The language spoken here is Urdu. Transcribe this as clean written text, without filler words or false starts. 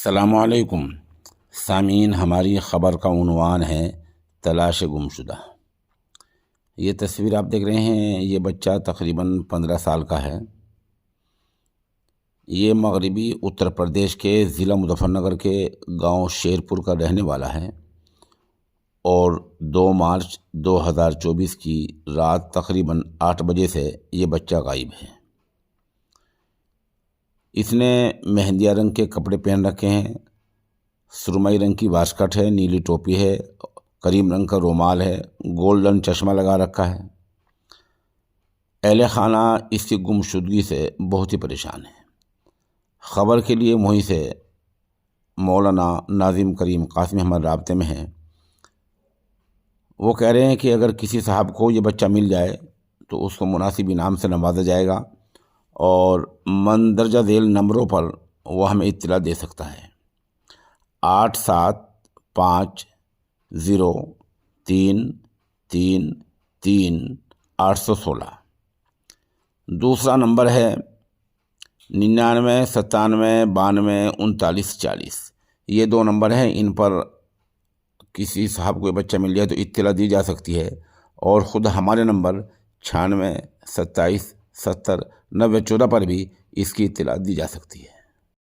السلام علیکم سامعین، ہماری خبر کا عنوان ہے تلاش گمشدہ۔ یہ تصویر آپ دیکھ رہے ہیں، یہ بچہ تقریباً 15 سال کا ہے۔ یہ مغربی اتر پردیش کے ضلع مظفر نگر کے گاؤں شیرپور کا رہنے والا ہے اور 2 مارچ 2024 کی رات تقریباً 8 بجے سے یہ بچہ غائب ہے۔ اس نے مہندیہ رنگ کے کپڑے پہن رکھے ہیں، سرمئی رنگ کی واسکٹ ہے، نیلی ٹوپی ہے، کریم رنگ کا رومال ہے، گولڈن چشمہ لگا رکھا ہے۔ اہل خانہ اس کی گمشدگی سے بہت ہی پریشان ہے۔ خبر کے لیے وہیں سے مولانا ناظم کریم قاسمی ہمارے رابطے میں ہیں۔ وہ کہہ رہے ہیں کہ اگر کسی صاحب کو یہ بچہ مل جائے تو اس کو مناسب انعام سے نوازا جائے گا اور مندرجہ ذیل نمبروں پر وہ ہمیں اطلاع دے سکتا ہے۔ 8750333816۔ دوسرا نمبر ہے 9997923940۔ یہ 2 نمبر ہیں، ان پر کسی صاحب کو بچہ مل جائے تو اطلاع دی جا سکتی ہے، اور خود ہمارے نمبر 9627709014 پر بھی اس کی اطلاع دی جا سکتی ہے۔